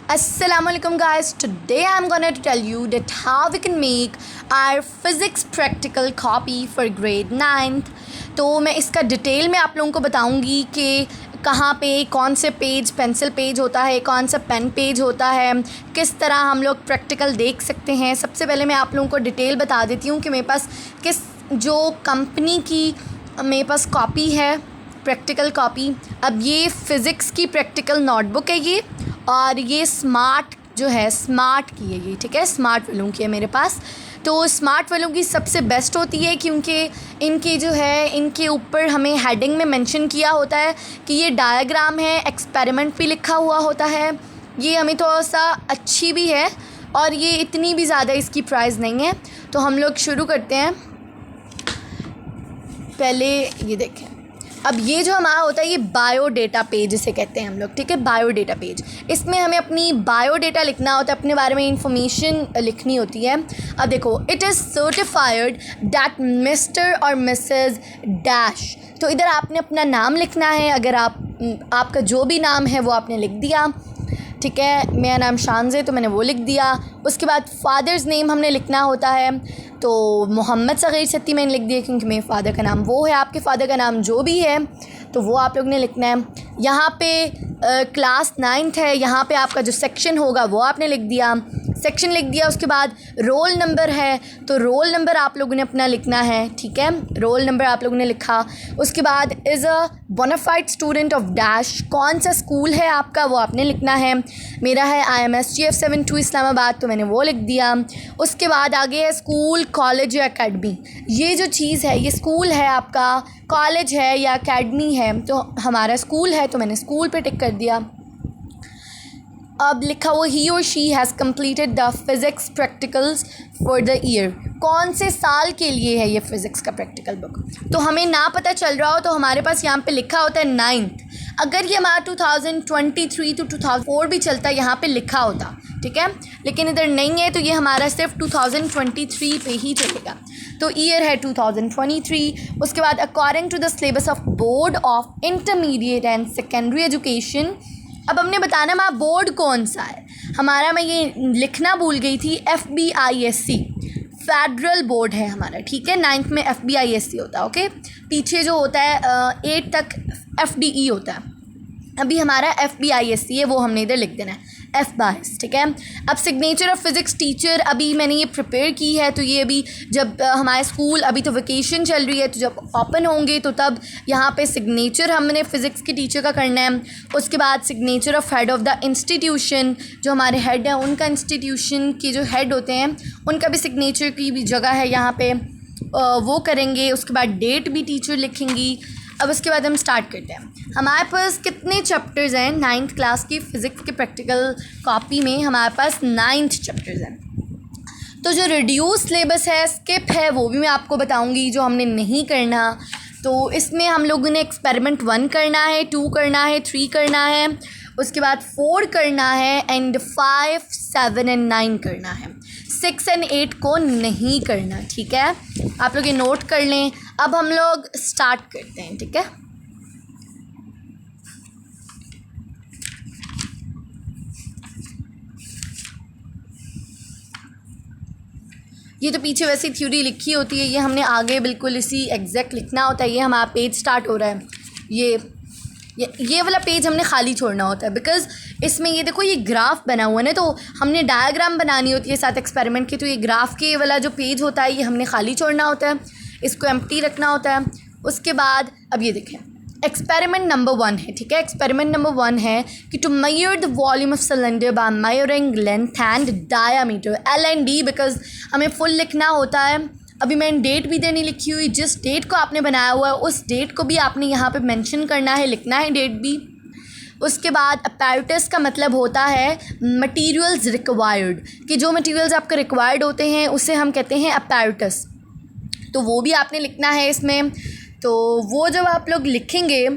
Assalamualaikum guys, today I'm gonna tell you that how we can make our physics practical copy for grade 9th। तो मैं इसका detail में आप लोगों को बताऊंगी कि कहाँ पे कौन से पेज पेंसिल पेज होता है, कौन सा पेन पेज होता है, किस तरह हम लोग प्रैक्टिकल देख सकते हैं। सबसे पहले मैं आप लोगों को डिटेल बता देती हूँ कि मेरे पास किस जो कंपनी की मेरे पास कॉपी है, प्रैक्टिकल कॉपी। अब ये फ़िज़िक्स की प्रैक्टिकल नोटबुक है ये, और ये स्मार्ट जो है स्मार्ट की है ये, ठीक है, स्मार्ट वालों की है मेरे पास। तो स्मार्ट वालों की सबसे बेस्ट होती है क्योंकि इनकी जो है इनके ऊपर हमें हेडिंग में मेंशन किया होता है कि ये डायग्राम है, एक्सपेरिमेंट भी लिखा हुआ होता है। ये हमें थोड़ा सा अच्छी भी है और ये इतनी भी ज़्यादा इसकी प्राइस नहीं है। तो हम लोग शुरू करते हैं। पहले ये देखें, अब ये जो हमारा होता है ये बायोडेटा पेज इसे कहते हैं हम लोग, ठीक है, बायोडेटा पेज। इसमें हमें अपनी बायोडेटा लिखना होता है, अपने बारे में इंफॉर्मेशन लिखनी होती है। अब देखो, it is certified that mister और मिसेस डैश। तो इधर आपने अपना नाम लिखना है। अगर आपका जो भी नाम है वो आपने लिख दिया, ठीक है। मेरा नाम शानज़ है तो मैंने वो लिख दिया। उसके बाद फादर्स नेम हमने लिखना होता है। तो मोहम्मद सग़ीर सत्ती मैंने लिख दिया क्योंकि मेरे फ़ादर का नाम वो है। आपके फ़ादर का नाम जो भी है तो वो आप लोग ने लिखना है। यहाँ पे क्लास 9th है, यहाँ पे आपका जो सेक्शन होगा वो आपने लिख दिया, सेक्शन लिख दिया। उसके बाद रोल नंबर है तो रोल नंबर आप लोगों ने अपना लिखना है, ठीक है, रोल नंबर आप लोगों ने लिखा। उसके बाद is a bonafide student of dash, कौन सा स्कूल है आपका वो आपने लिखना है। मेरा है IMSGF 72 इस्लामाबाद, तो मैंने वो लिख दिया। उसके बाद आगे है स्कूल, कॉलेज या अकेडमी। ये जो चीज़ है ये स्कूल है आपका, कॉलेज है या अकेडमी है, तो हमारा स्कूल है तो मैंने स्कूल पे टिक कर दिया। अब लिखा हुआ ही और she has completed the physics practicals for the year, कौन से साल के लिए है ये फ़िज़िक्स का प्रैक्टिकल बुक। तो हमें ना पता चल रहा हो तो हमारे पास यहाँ पे लिखा होता है 9th। अगर ये हमारा 2023 to 2004 भी चलता है यहाँ पे लिखा होता, ठीक है, लेकिन इधर नहीं है तो ये हमारा सिर्फ 2023 पे ही चलेगा। तो ईयर है 2023। उसके बाद according to the syllabus of board of intermediate and secondary education. अब हमने बताना हमारा बोर्ड कौन सा है। हमारा, मैं ये लिखना भूल गई थी, FBISC फेडरल बोर्ड है हमारा, ठीक है। 9th में FBISC होता है, ओके। पीछे जो होता है 8 तक FDE होता है। अभी हमारा FBISC है, वो हमने इधर लिख देना है, FBIS, ठीक है। अब सिग्नेचर ऑफ फिज़िक्स टीचर, अभी मैंने ये प्रिपेयर की है तो ये अभी जब हमारे स्कूल अभी तो वेकेशन चल रही है तो जब ओपन होंगे तो तब यहाँ पे सिग्नेचर हमने फ़िज़िक्स के टीचर का करना है। उसके बाद signature of head of the institution, जो हमारे हेड हैं उनका, इंस्टीट्यूशन के जो हेड होते हैं उनका भी सिग्नेचर की भी जगह है यहाँ पे, वो करेंगे। उसके बाद डेट भी टीचर लिखेंगी। अब उसके बाद हम स्टार्ट करते हैं। हमारे पास कितने चैप्टर्स हैं 9th क्लास की फ़िज़िक्स के प्रैक्टिकल कॉपी में? हमारे पास 9 चैप्टर्स हैं। तो जो रिड्यूस सिलेबस है, स्किप है, वो भी मैं आपको बताऊंगी जो हमने नहीं करना। तो इसमें हम लोगों ने एक्सपेरिमेंट 1 करना है, 2 करना है, 3 करना है, उसके बाद 4 करना है एंड 5, 7 एंड 9 करना है। 6 एंड 8 को नहीं करना, ठीक है। आप लोग ये नोट कर लें। अब हम लोग स्टार्ट करते हैं, ठीक है। ये तो पीछे वैसे थ्योरी लिखी होती है, ये हमने आगे बिल्कुल इसी एग्जैक्ट लिखना होता है। ये हमारा पेज स्टार्ट हो रहा है, ये वाला पेज हमने खाली छोड़ना होता है बिकॉज़ इसमें ये देखो ये ग्राफ बना हुआ है ना, तो हमने डायग्राम बनानी होती है साथ एक्सपेरिमेंट की। तो ये ग्राफ के वाला जो पेज होता है ये हमने खाली छोड़ना होता है, इसको एम्प्टी रखना होता है। उसके बाद अब ये देखें, एक्सपेरिमेंट नंबर 1 है, ठीक है। एक्सपेरिमेंट नंबर 1 है कि to measure the volume of cylinder by measuring length and diameter, LND, because हमें फुल लिखना होता है। अभी मैंने डेट भी इधर नहीं लिखी हुई, जिस डेट को आपने बनाया हुआ है उस डेट को भी आपने यहाँ पे मेंशन करना है, लिखना है डेट भी। उसके बाद अपैरेटस का मतलब होता है मटेरियल्स रिक्वायर्ड, कि जो मटेरियल्स आपके रिक्वायर्ड होते हैं उसे हम कहते हैं अपैरेटस, तो वो भी आपने लिखना है इसमें। तो वो जब आप लोग लिखेंगे,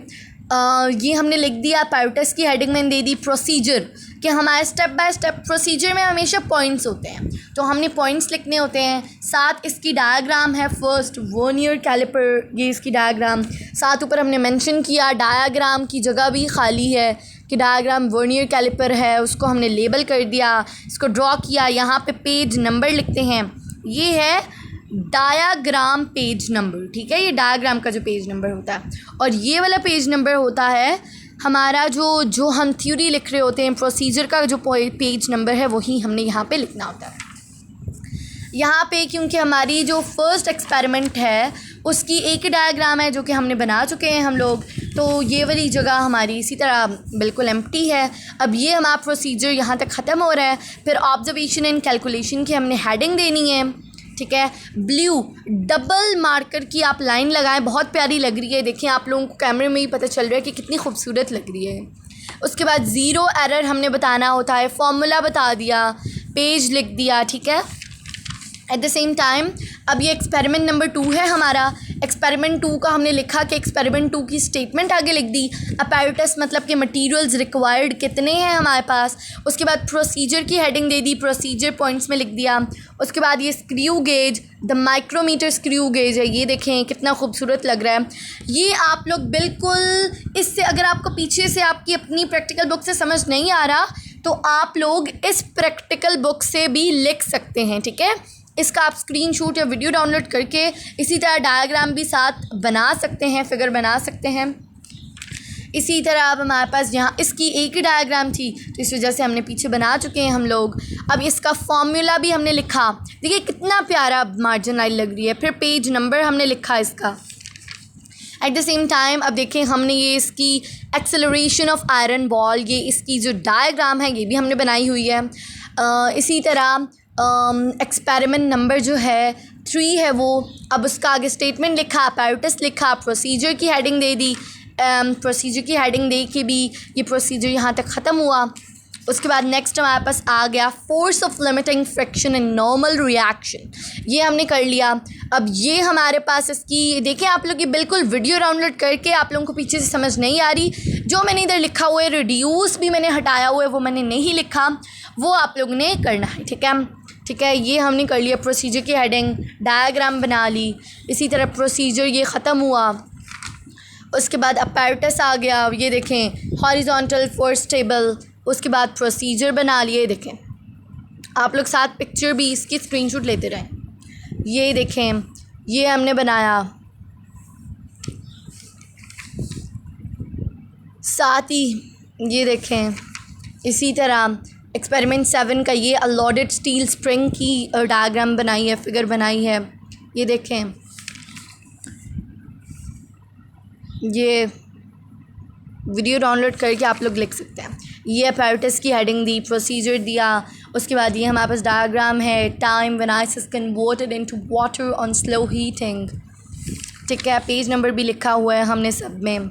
ये हमने लिख दिया। अपैरेटस की हेडिंग मैंने दे दी प्रोसीजर, कि हमारे स्टेप बाय स्टेप प्रोसीजर में हमेशा पॉइंट्स होते हैं तो हमने पॉइंट्स लिखने होते हैं। साथ इसकी डायग्राम है, फर्स्ट वर्नियर कैलिपर, ये इसकी डायग्राम। साथ ऊपर हमने मेंशन किया डायग्राम की जगह भी खाली है, कि डायग्राम वर्नियर कैलिपर है, उसको हमने लेबल कर दिया, इसको ड्रॉ किया, यहाँ पे पेज नंबर लिखते हैं। ये है डायाग्राम पेज नंबर, ठीक है, ये डायग्राम का जो पेज नंबर होता है। और ये वाला पेज नंबर होता है हमारा जो हम थ्योरी लिख रहे होते हैं, प्रोसीजर का जो पेज नंबर है वही हमने यहाँ पे लिखना होता है। यहाँ पे क्योंकि हमारी जो फर्स्ट एक्सपेरिमेंट है उसकी एक ही डायग्राम है जो कि हमने बना चुके हैं हम लोग, तो ये वाली जगह हमारी इसी तरह बिल्कुल एम्प्टी है। अब ये हमारा प्रोसीजर यहाँ तक ख़त्म हो रहा है। फिर ऑब्जर्वेशन एंड कैलकुलेशन की हमने हेडिंग देनी है, ठीक है। ब्लू डबल मार्कर की आप लाइन लगाएं, बहुत प्यारी लग रही है, देखिए आप लोगों को कैमरे में ही पता चल रहा है कि कितनी खूबसूरत लग रही है। उसके बाद ज़ीरो एरर हमने बताना होता है, फॉर्मूला बता दिया, पेज लिख दिया, ठीक है। एट द सेम टाइम अब ये एक्सपेरिमेंट नंबर 2 है हमारा। एक्सपेरिमेंट 2 का हमने लिखा कि एक्सपेरिमेंट 2 की स्टेटमेंट आगे लिख दी, अपैरेटस मतलब कि मटेरियल्स रिक्वायर्ड कितने हैं हमारे पास। उसके बाद प्रोसीजर की हेडिंग दे दी, प्रोसीजर पॉइंट्स में लिख दिया। उसके बाद ये screw gauge, the micrometer screw gauge है, ये देखें कितना खूबसूरत लग रहा है। ये आप लोग बिल्कुल इससे, अगर आपको पीछे से आपकी अपनी प्रैक्टिकल बुक से समझ नहीं आ रहा तो आप लोग इस प्रैक्टिकल बुक से भी लिख सकते हैं, ठीक है। इसका आप स्क्रीनशॉट या वीडियो डाउनलोड करके इसी तरह डायग्राम भी साथ बना सकते हैं, फिगर बना सकते हैं। इसी तरह अब हमारे पास यहाँ इसकी एक ही डायग्राम थी तो इस वजह से हमने पीछे बना चुके हैं हम लोग। अब इसका फॉर्मूला भी हमने लिखा, देखिए कितना प्यारा मार्जिन लाइन लग रही है। फिर पेज नंबर हमने लिखा इसका। एट द सेम टाइम अब देखें हमने ये इसकी एक्सेलरेशन ऑफ आयरन बॉल, ये इसकी जो डायग्राम है ये भी हमने बनाई हुई है। इसी तरह एक्सपेरिमेंट नंबर जो है 3 है वो, अब उसका आगे स्टेटमेंट लिखा, अपैरेटस लिखा, प्रोसीजर की हेडिंग दे दी। प्रोसीजर की हेडिंग दे के भी ये प्रोसीजर यहाँ तक ख़त्म हुआ। उसके बाद नेक्स्ट हमारे पास आ गया force of limiting friction in normal reaction, ये हमने कर लिया। अब ये हमारे पास इसकी देखें आप लोग, ये बिल्कुल वीडियो डाउनलोड करके आप लोगों को पीछे से समझ नहीं आ रही, जो मैंने इधर लिखा हुआ है रिड्यूस भी मैंने हटाया हुआ है, वो मैंने नहीं लिखा, वो आप लोगों ने करना है, ठीक है। ठीक है, ये हमने कर लिया। प्रोसीजर की हेडिंग, डायग्राम बना ली। इसी तरह प्रोसीजर ये ख़त्म हुआ। उसके बाद अपैरेटस आ गया, ये देखें हॉरिजॉन्टल फोर्स टेबल। उसके बाद प्रोसीजर बना लिए, देखें आप लोग साथ पिक्चर भी इसकी स्क्रीनशॉट लेते रहें। ये देखें ये हमने बनाया, साथ ही ये देखें इसी तरह एक्सपेरिमेंट 7 का ये अलॉडेड स्टील स्प्रिंग की डायग्राम बनाई है, फिगर बनाई है। ये देखें ये वीडियो डाउनलोड करके आप लोग लिख सकते हैं। ये अपैरेटस की हेडिंग दी, प्रोसीजर दिया। उसके बाद ये हमारे पास डायग्राम है, time when ice is converted into water on slow heating, ठीक है। पेज नंबर भी लिखा हुआ है हमने सब में।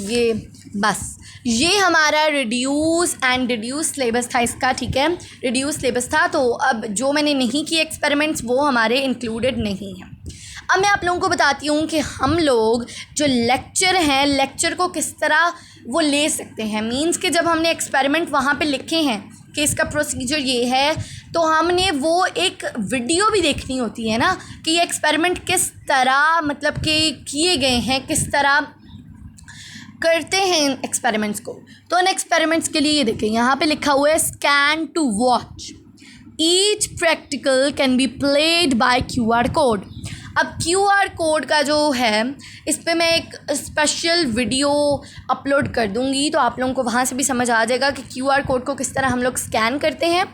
ये बस ये हमारा रिड्यूस एंड डिड्यूस सिलेबस था इसका, ठीक है। रिड्यूस सिलेबस था, तो अब जो मैंने नहीं किए एक्सपेरिमेंट्स वो हमारे इंक्लूडेड नहीं हैं। अब मैं आप लोगों को बताती हूँ कि हम लोग जो लेक्चर हैं, लेक्चर को किस तरह वो ले सकते हैं। मींस कि जब हमने एक्सपेरिमेंट वहाँ पे लिखे हैं कि इसका प्रोसीजर ये है, तो हमने वो एक वीडियो भी देखनी होती है ना कि ये एक्सपेरिमेंट किस तरह मतलब कि किए गए हैं, किस तरह करते हैं इन एक्सपेरिमेंट्स को। तो इन एक्सपेरिमेंट्स के लिए ये देखें यहाँ पे लिखा हुआ है scan to watch, each practical can be played by QR code. अब QR कोड का जो है इस पे मैं एक स्पेशल वीडियो अपलोड कर दूँगी, तो आप लोगों को वहाँ से भी समझ आ जाएगा कि QR कोड को किस तरह हम लोग स्कैन करते हैं।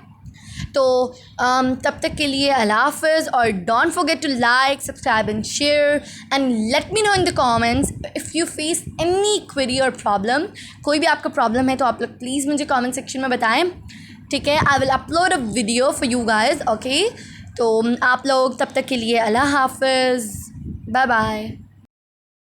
तो तब तक के लिए अल्लाह हाफ़िज़, और don't forget to like, subscribe and share and let me know in the comments if you face any query और प्रॉब्लम। कोई भी आपका प्रॉब्लम है तो आप लोग प्लीज़ मुझे कमेंट सेक्शन में बताएं, ठीक है। I will upload a video for you guys, okay. तो आप लोग तब तक के लिए अल्लाह हाफ़िज़, बाय बाय।